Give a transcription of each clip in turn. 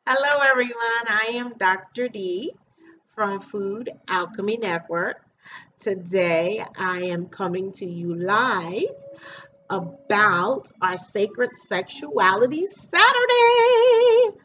Hello, everyone. I am Dr. D from Food Alchemy Network. Today, I am coming to you live about our Sacred Sexuality Saturday.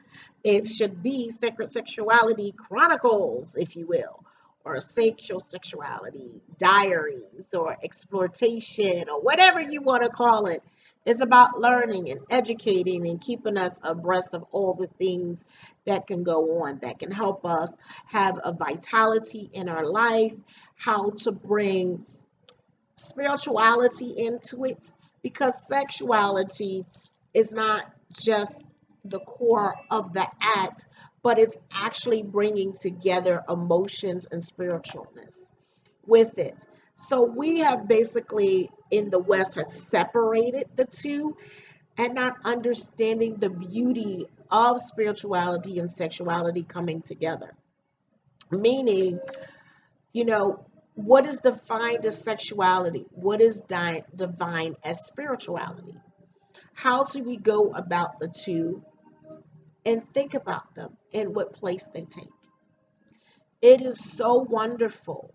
It should be Sacred Sexuality Chronicles, if you will, or Sacred Sexuality Diaries, or Exploitation, or whatever you want to call it. It's about learning and educating and keeping us abreast of all the things that can go on, that can help us have a vitality in our life, how to bring spirituality into it, because sexuality is not just the core of the act, but it's actually bringing together emotions and spiritualness with it. So we have basically in the West has separated the two and not understanding the beauty of spirituality and sexuality coming together. Meaning, you know, what is defined as sexuality? What is divine as spirituality? How do we go about the two and think about them and what place they take? It is so wonderful.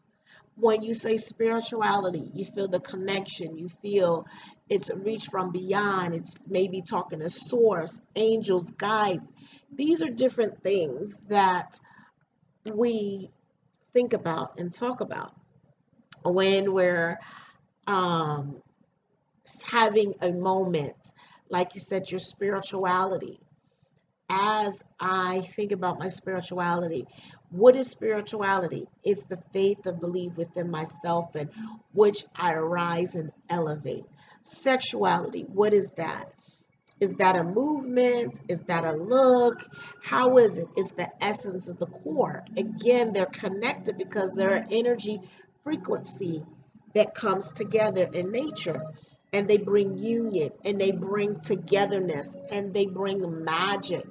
When you say spirituality, you feel the connection, you feel it's reach from beyond, it's maybe talking to source, angels, guides. These are different things that we think about and talk about when we're um, having a moment, like you said, your spirituality. As I think about my spirituality, what is spirituality? It's the faith of belief within myself and which I arise and elevate. Sexuality, what is that? Is that a movement? Is that a look? How is it? It's the essence of the core. Again, they're connected because they're energy frequency that comes together in nature. And they bring union and they bring togetherness and they bring magic.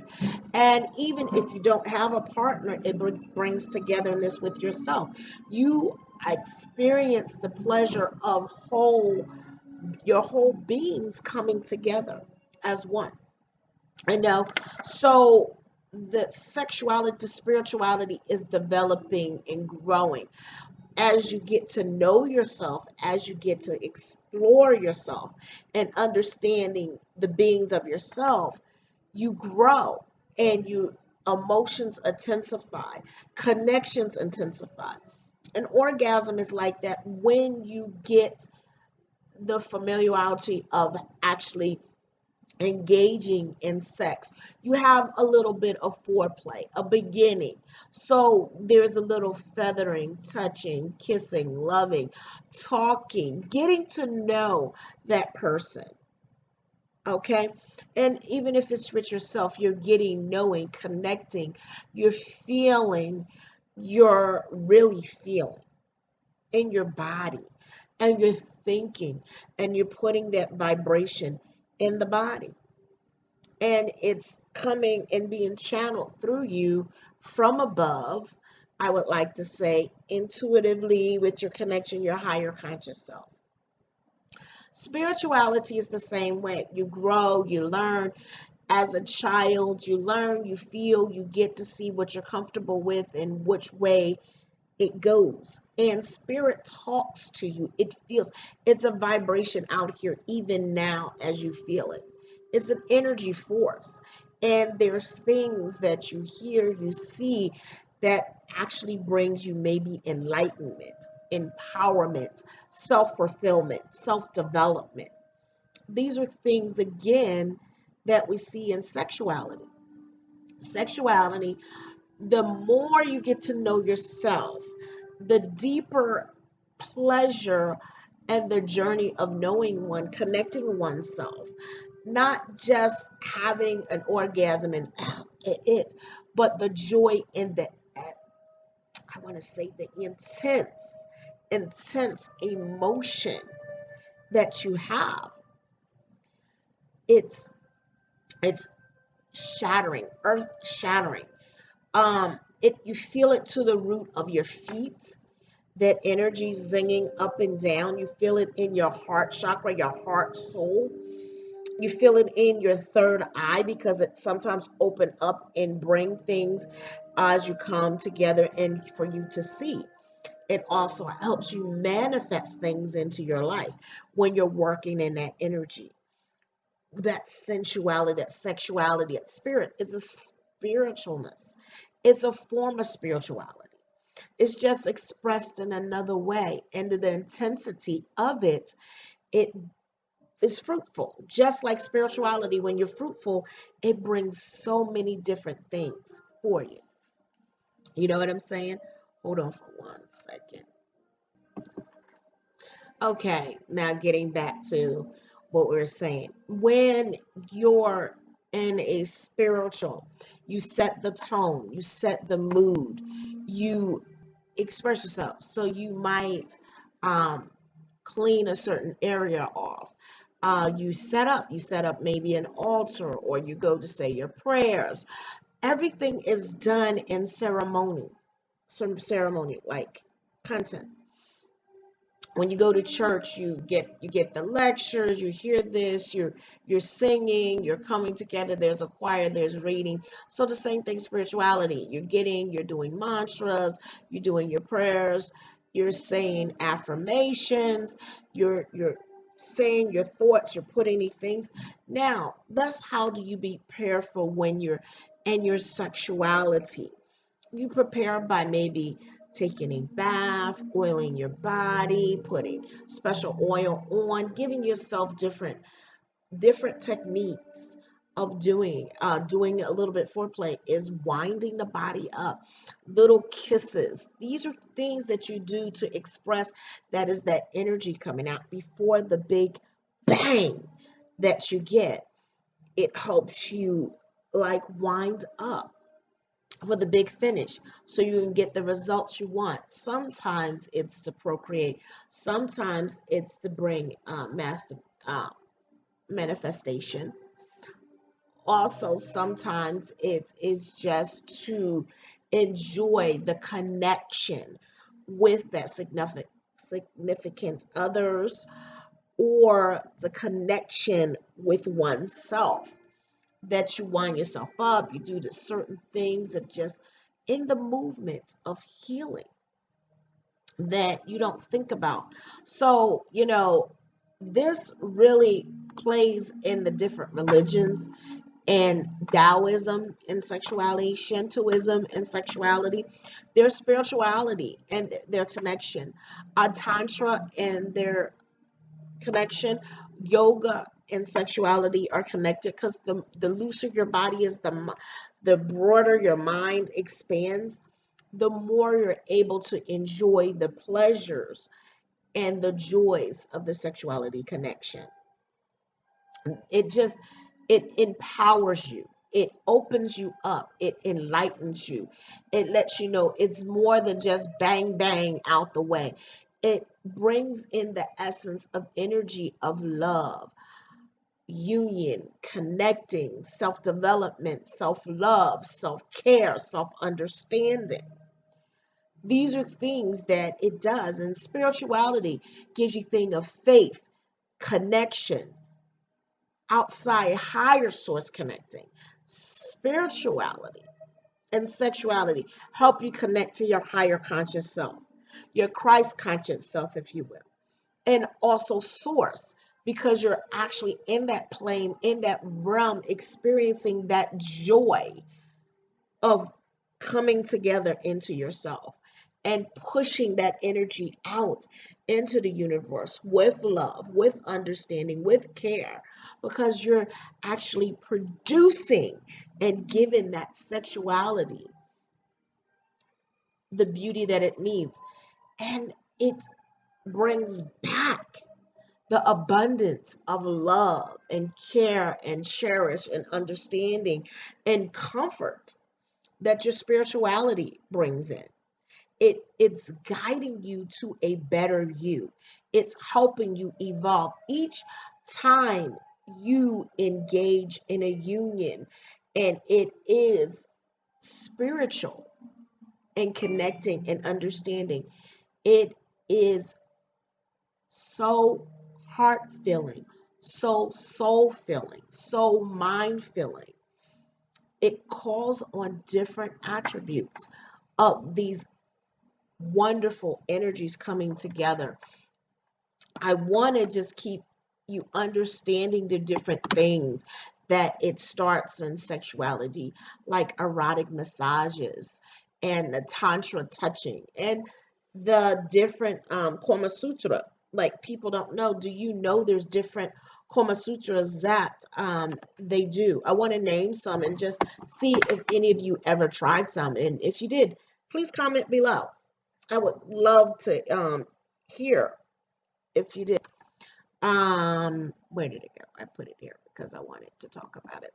And even if you don't have a partner, it brings togetherness with yourself. You experience the pleasure of your whole beings coming together as one. I know. So the sexuality to spirituality is developing and growing as you get to know yourself, as you get to explore yourself and understanding the beings of yourself, you grow and you emotions intensify, connections intensify. An orgasm is like that when you get the familiarity of actually engaging in sex. You have a little bit of foreplay, a beginning. So there's a little feathering, touching, kissing, loving, talking, getting to know that person. Okay. And even if it's with yourself, you're getting, knowing, connecting, you're feeling, you're really feeling in your body and you're thinking and you're putting that vibration in the body and it's coming and being channeled through you from above. I would like to say intuitively with your connection, your higher conscious self. Spirituality is the same way. You grow, you learn. As a child, you learn, you feel, you get to see what you're comfortable with and which way it goes. And spirit talks to you. It feels, it's a vibration out here, even now as you feel it. It's an energy force. And there's things that you hear, you see that actually brings you maybe enlightenment, empowerment, self fulfillment, self development. These are things, again, that we see in sexuality. Sexuality, the more you get to know yourself, the deeper pleasure and the journey of knowing one, connecting oneself, not just having an orgasm and it, but the joy in the, I want to say the intense emotion that you have. It's, it's shattering, earth shattering. It you feel it to the root of your feet, that energy zinging up and down. You feel it in your heart chakra, your heart soul. You feel it in your third eye because it sometimes open up and bring things as you come together and for you to see. It also helps you manifest things into your life when you're working in that energy, that sensuality, that sexuality, that spirit. It's a spiritualness. It's a form of spirituality. It's just expressed in another way. And the intensity of it is fruitful. Just like spirituality, when you're fruitful, it brings so many different things for you. You know what I'm saying? Hold on for 1 second. Okay, now getting back to what we're saying. When you're in a spiritual, you set the tone, you set the mood, you express yourself. So you might um, clean a certain area off. You set up maybe an altar, or you go to say your prayers. Everything is done in ceremony, some ceremony like content. When you go to church, you get the lectures, you hear this, you're singing, you're coming together, there's a choir, there's reading. So the same thing, spirituality, you're doing mantras, you're doing your prayers, you're saying affirmations, you're saying your thoughts, you're putting these things. Now that's how do you be prayerful when you're in your sexuality. You prepare by maybe taking a bath, oiling your body, putting special oil on, giving yourself different techniques of doing a little bit foreplay is winding the body up, little kisses. These are things that you do to express that is that energy coming out before the big bang that you get. It helps you like wind up for the big finish so you can get the results you want. Sometimes it's to procreate, sometimes it's to bring master manifestation. Also, sometimes it is just to enjoy the connection with that significant others, or the connection with oneself, that you wind yourself up, you do the certain things of just in the movement of healing that you don't think about. So, this really plays in the different religions and Taoism and sexuality, Shintoism and sexuality, their spirituality and their connection, Tantra and their connection. Yoga and sexuality are connected because the looser your body is, the broader your mind expands, the more you're able to enjoy the pleasures and the joys of the sexuality connection. It just, it empowers you, it opens you up, it enlightens you, it lets you know it's more than just bang bang out the way. It brings in the essence of energy of love, union, connecting, self-development, self-love, self-care, self-understanding. These are things that it does, and spirituality gives you thing of faith, connection, outside higher source connecting. Spirituality and sexuality help you connect to your higher conscious self, your Christ conscious self, if you will, and also source, because you're actually in that plane, in that realm, experiencing that joy of coming together into yourself and pushing that energy out into the universe with love, with understanding, with care, because you're actually producing and giving that sexuality the beauty that it needs. And it brings back the abundance of love and care and cherish and understanding and comfort that your spirituality brings in. It's guiding you to a better you. It's helping you evolve each time you engage in a union, and it is spiritual and connecting and understanding. It is so heart filling, so soul filling, so mind filling. It calls on different attributes of these wonderful energies coming together. I want to just keep you understanding the different things that it starts in sexuality, like erotic massages and the Tantra touching and the different Kama Sutra. Like people don't know. Do you know there's different Kama Sutras that they do? I want to name some and just see if any of you ever tried some. And if you did, please comment below. I would love to hear if you did. Where did it go? I put it here because I wanted to talk about it.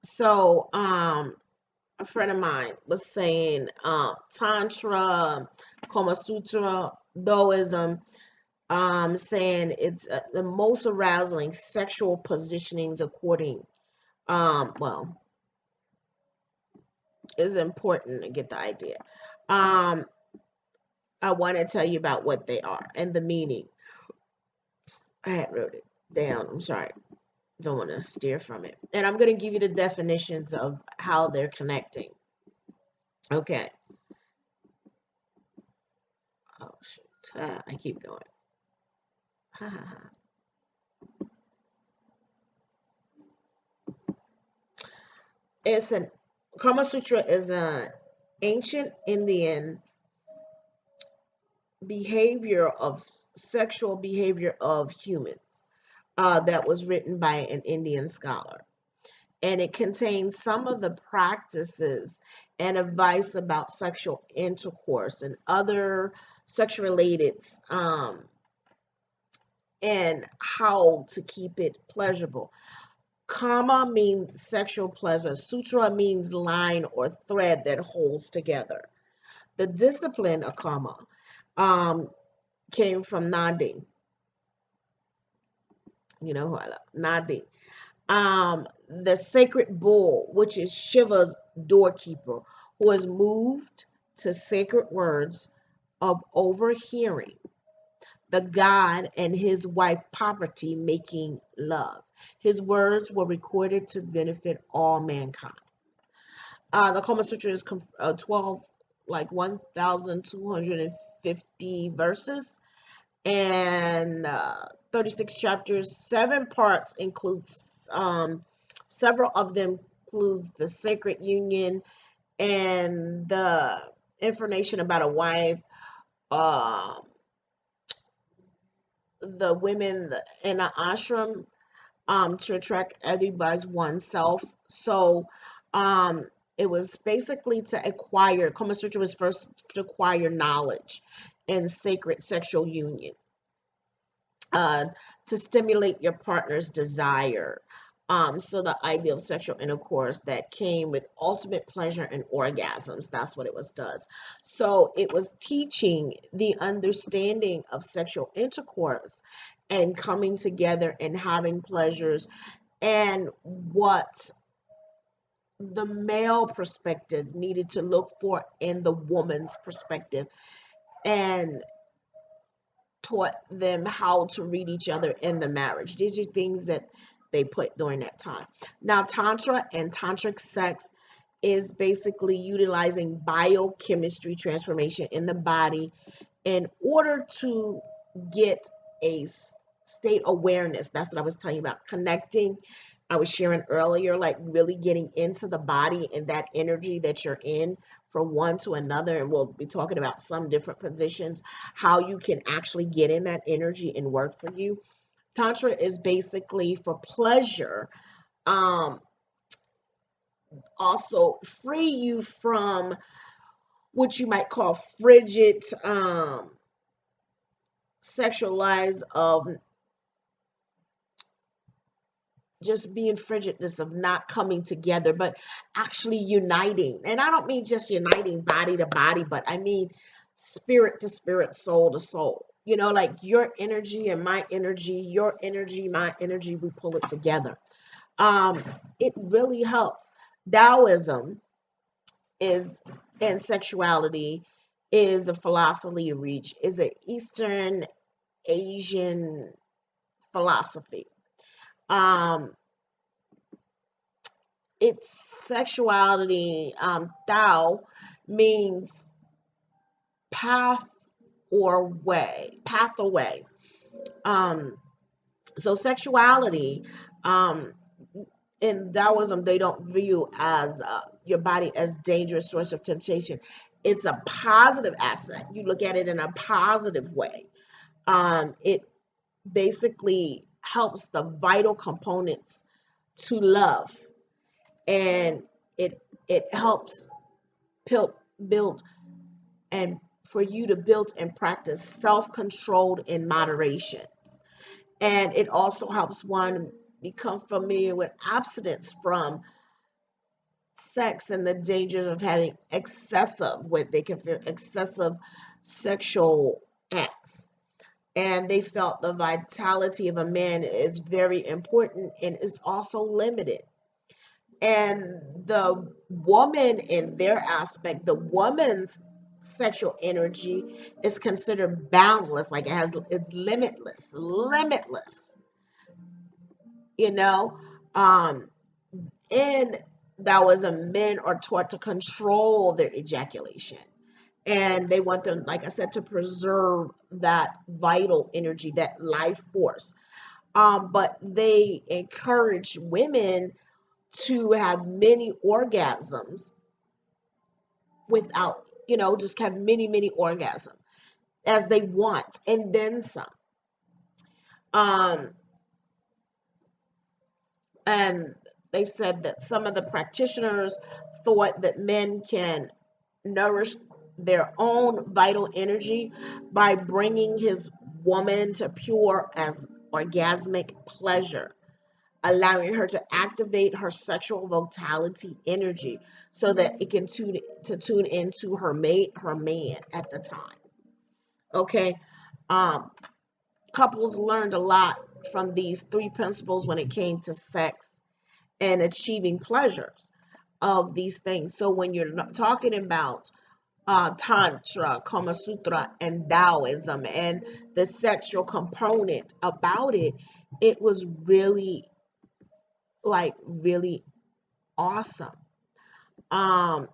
So, a friend of mine was saying, Tantra, Kama Sutra, Taoism, saying it's the most arousing sexual positionings according, well, is important to get the idea. I want to tell you about what they are and the meaning. I had wrote it down. I'm sorry. Don't want to steer from it. And I'm going to give you the definitions of how they're connecting. Okay. Oh, shoot. I keep going. It's an Kama Sutra is an ancient Indian behavior of sexual behavior of humans that was written by an Indian scholar. And it contains some of the practices and advice about sexual intercourse and other sex related and how to keep it pleasurable. Kama means sexual pleasure. Sutra means line or thread that holds together. The discipline of Kama um, came from Nadi. You know who I love? Nadi. The sacred bull, which is Shiva's doorkeeper, who is moved to sacred words of overhearing the god and his wife Parvati making love. His words were recorded to benefit all mankind. The Kama Sutra is 12, like 1,250 verses and 36 chapters. 7 parts includes several of them includes the sacred union and the information about a wife, uh, the women in an ashram to attract everybody's oneself. So it was basically to acquire, Kama Sutra was first to acquire knowledge in sacred sexual union, uh, to stimulate your partner's desire. So the idea of sexual intercourse that came with ultimate pleasure and orgasms, that's what it was does. So it was teaching the understanding of sexual intercourse and coming together and having pleasures and what the male perspective needed to look for in the woman's perspective, and taught them how to read each other in the marriage. These are things that they put during that time. Now, Tantra and tantric sex is basically utilizing biochemistry transformation in the body in order to get a state awareness. That's what I was telling you about. Connecting, I was sharing earlier, like really getting into the body and that energy that you're in from one to another. And we'll be talking about some different positions, how you can actually get in that energy and work for you. Tantra is basically for pleasure. Also free you from what you might call frigid sexual lives of just being frigidness of not coming together, but actually uniting. And I don't mean just uniting body to body, but I mean spirit to spirit, soul to soul. You know, like your energy and my energy, your energy, my energy, we pull it together. It really helps. Taoism is and sexuality is a philosophy of reach, is an Eastern Asian philosophy. Its sexuality, Tao, means path or way, path away. So sexuality, um, in Taoism, they don't view as your body as dangerous source of temptation. It's a positive asset. You look at it in a positive way. It basically helps the vital components to love, and it helps build and for you to build and practice self-controlled in moderation. And it also helps one become familiar with abstinence from sex and the dangers of having excessive, what they consider excessive sexual acts. And they felt the vitality of a man is very important and is also limited. And the woman, in their aspect, the woman's sexual energy is considered boundless, like it's limitless, you know. Um, and that was a men are taught to control their ejaculation, and they want them, like I said, to preserve that vital energy, that life force. But they encourage women to have many orgasms without, just have many orgasms as they want, and then some. Um, and they said that some of the practitioners thought that men can nourish their own vital energy by bringing his woman to pure as orgasmic pleasure, allowing her to activate her sexual vitality energy so that it can tune into her mate, her man at the time. Okay. um Couples learned a lot from these three principles when it came to sex and achieving pleasures of these things. So when you're talking about Tantra, Kama Sutra, and Taoism, and the sexual component about it, it was really, like, really awesome. Um,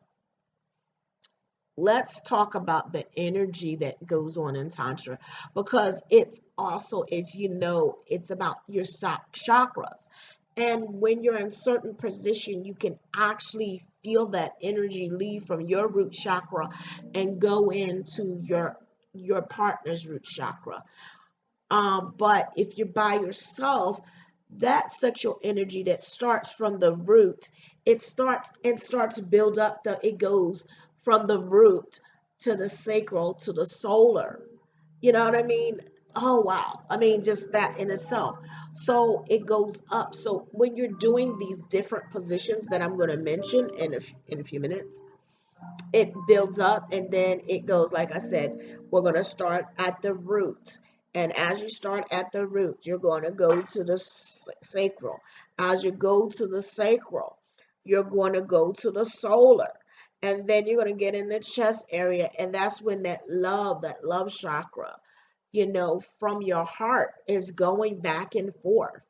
let's talk about the energy that goes on in Tantra, because it's also, if you know, it's about your chakras. And when you're in certain position, you can actually feel that energy leave from your root chakra and go into your partner's root chakra. But if you're by yourself, that sexual energy that starts from the root, it starts to build up. It goes from the root to the sacral to the solar. You know what I mean? Oh wow. I mean, just that in itself. So it goes up. So when you're doing these different positions that I'm going to mention in a few minutes, it builds up, and then it goes, like I said, we're going to start at the root. And as you start at the root, you're going to go to the sacral. As you go to the sacral, you're going to go to the solar. And then you're going to get in the chest area. And that's when that love chakra, from your heart is going back and forth.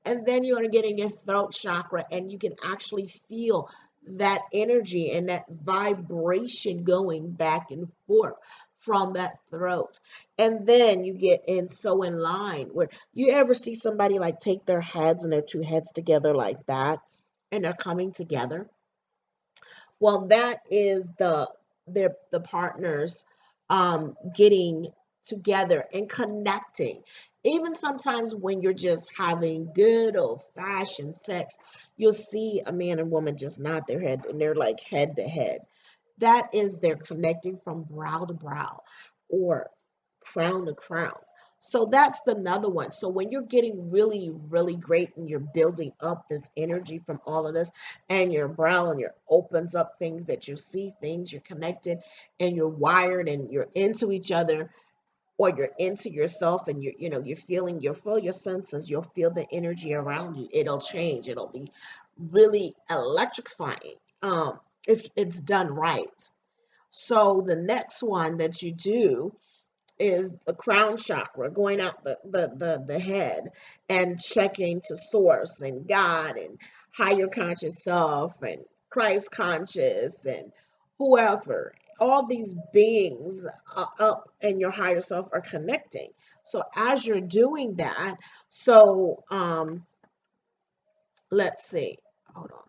And then you're going to get in your throat chakra, and you can actually feel that energy and that vibration going back and forth from that throat. And then you get in line where you ever see somebody like take their heads and their two heads together like that, and they're coming together. Well, that is the partners getting together and connecting. Even sometimes when you're just having good old fashioned sex, you'll see a man and woman just nod their head and they're like head to head. That is they're connecting from brow to brow or crown to crown. So that's another one. So when you're getting really, really great and you're building up this energy from all of this, and your brow and your opens up things that you see, things you're connected and you're wired and you're into each other, or you're into yourself, and you'll feel your senses, you'll feel the energy around you. It'll change. It'll be really electrifying if it's done right. So the next one that you do is the crown chakra, going out the head and checking to source and God and higher conscious self and Christ conscious and whoever. All these beings up in your higher self are connecting. So as you're doing that, so let's see. Hold on.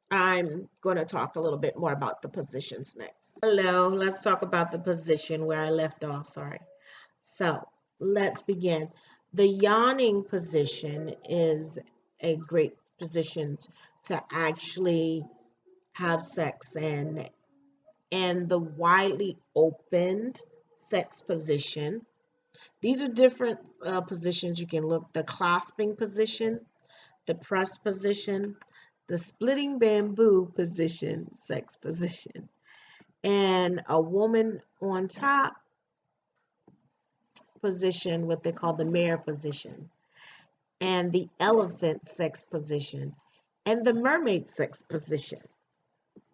I'm going to talk a little bit more about the positions next. Hello, let's talk about the position where I left off. Sorry. So let's begin. The yawning position is a great position to actually have sex in, and the widely opened sex position. These are different positions you can look. The clasping position, the press position, the splitting bamboo position, sex position, and a woman on top position, what they call the mare position, and the elephant sex position, and the mermaid sex position.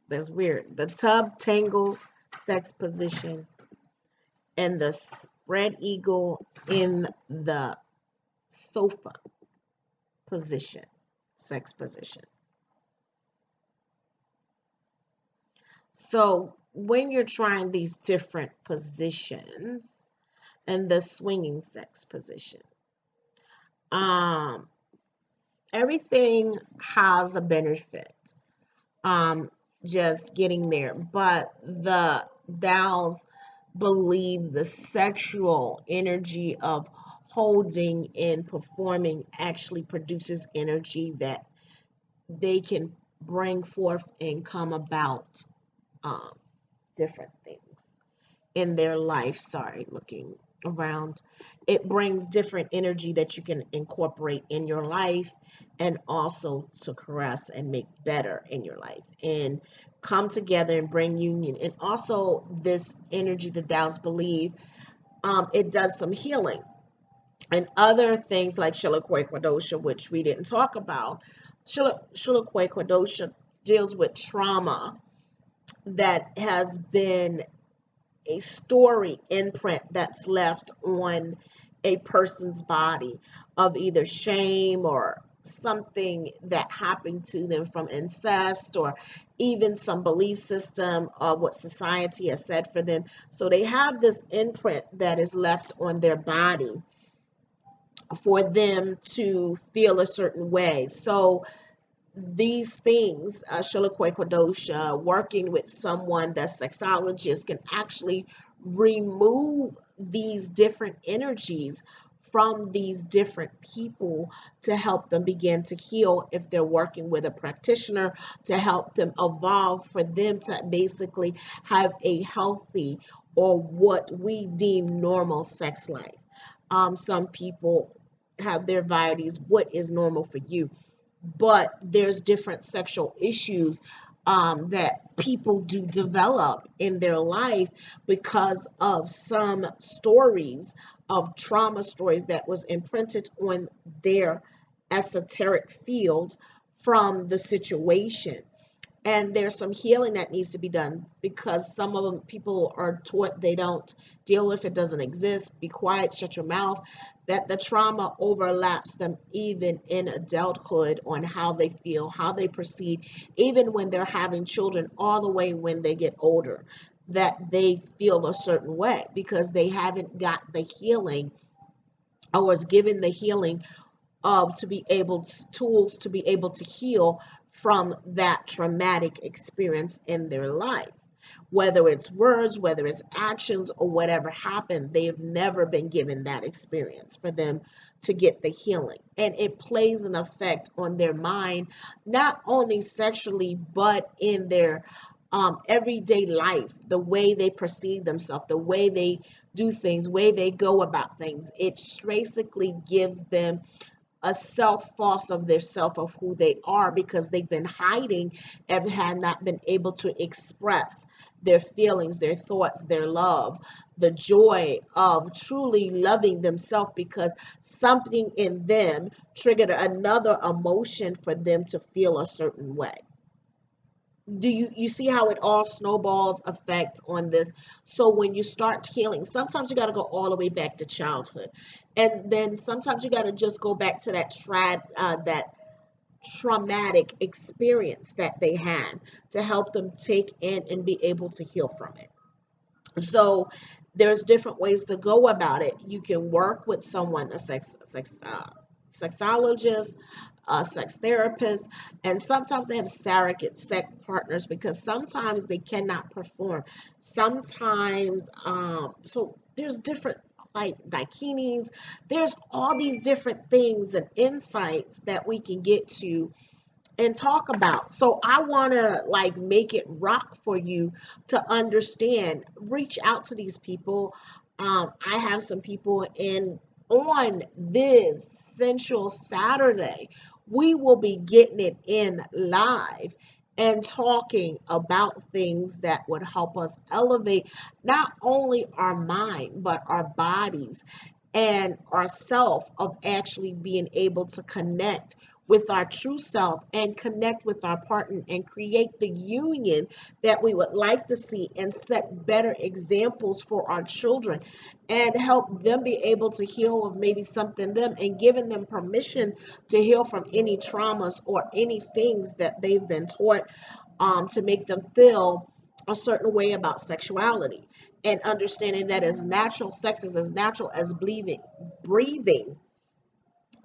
That's weird. The tub tangle sex position, and the spread eagle in the sofa position, sex position. So when you're trying these different positions and the swinging sex position, um, everything has a benefit. Just getting there, but the Taoists believe the sexual energy of holding and performing actually produces energy that they can bring forth and come about um, different things in their life. Sorry, looking around. It brings different energy that you can incorporate in your life and also to caress and make better in your life and come together and bring union. And also this energy, the Taoists believe, it does some healing. And other things like Shilakoi Kwadosha, which we didn't talk about. Shilakoi Kwadosha deals with trauma that has been a story imprint that's left on a person's body of either shame or something that happened to them from incest or even some belief system of what society has said for them. So they have this imprint that is left on their body for them to feel a certain way. So these things, Shilakoi Kodosha, working with someone that's sexologist, can actually remove these different energies from these different people to help them begin to heal if they're working with a practitioner, to help them evolve, for them to basically have a healthy or what we deem normal sex life. Some people have their varieties. What is normal for you? But there's different sexual issues that people do develop in their life because of some stories of trauma stories that was imprinted on their esoteric field from the situation. And there's some healing that needs to be done because some of them people are taught they don't deal with it, doesn't exist, be quiet, shut your mouth, that the trauma overlaps them even in adulthood on how they feel, how they proceed, even when they're having children, all the way when they get older, that they feel a certain way because they haven't got the healing or was given the healing of to be able to, tools to be able to heal from that traumatic experience in their life, whether it's words, whether it's actions, or whatever happened. They have never been given that experience for them to get the healing, and it plays an effect on their mind, not only sexually but in their everyday life, the way they perceive themselves, the way they do things, way they go about things. It basically gives them a self false of their self of who they are because they've been hiding and had not been able to express their feelings, their thoughts, their love, the joy of truly loving themselves because something in them triggered another emotion for them to feel a certain way. Do you see how it all snowballs effect on this? So when you start healing, sometimes you got to go all the way back to childhood, and then sometimes you got to just go back to that traumatic experience that they had to help them take in and be able to heal from it. So there's different ways to go about it. You can work with someone, a sexologist, a sex therapist, and sometimes they have surrogate sex partners because sometimes they cannot perform. Sometimes, so there's different like dakinis. There's all these different things and insights that we can get to and talk about. So I want to like make it rock for you to understand. Reach out to these people. I have some people in on this Sensual Saturday. We will be getting it in live and talking about things that would help us elevate not only our mind but our bodies and ourself of actually being able to connect with our true self and connect with our partner and create the union that we would like to see and set better examples for our children and help them be able to heal of maybe something them and giving them permission to heal from any traumas or any things that they've been taught to make them feel a certain way about sexuality and understanding that as natural sex is as natural as breathing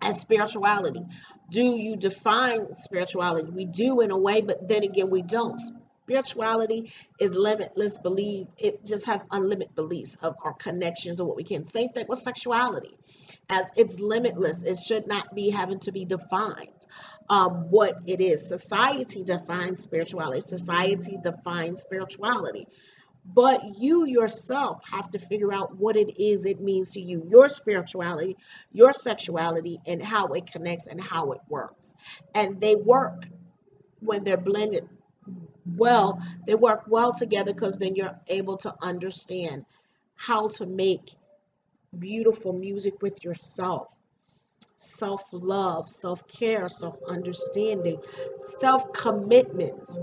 as spirituality. Do you define spirituality? We do in a way, but then again, we don't. Spirituality is limitless belief. It just have unlimited beliefs of our connections or what we can. Same thing with sexuality, as it's limitless. It should not be having to be defined. What it is. Society defines spirituality. Society defines spirituality. But you yourself have to figure out what it is it means to you, your spirituality, your sexuality, and how it connects and how it works. And they work when they're blended well, they work well together because then you're able to understand how to make beautiful music with yourself. Self love, self care, self understanding, self commitment.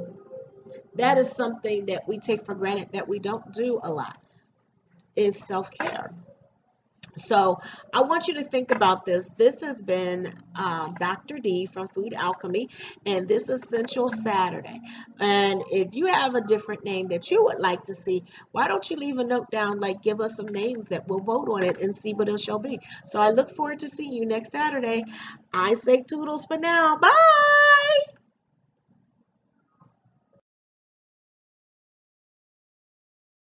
That is something that we take for granted that we don't do a lot is self care. So I want you to think about this. This has been Dr. D from Food Alchemy, and this is Sensual Saturday. And if you have a different name that you would like to see, why don't you leave a note down, like give us some names that we'll vote on it and see what it shall be. So I look forward to seeing you next Saturday. I say toodles for now. Bye.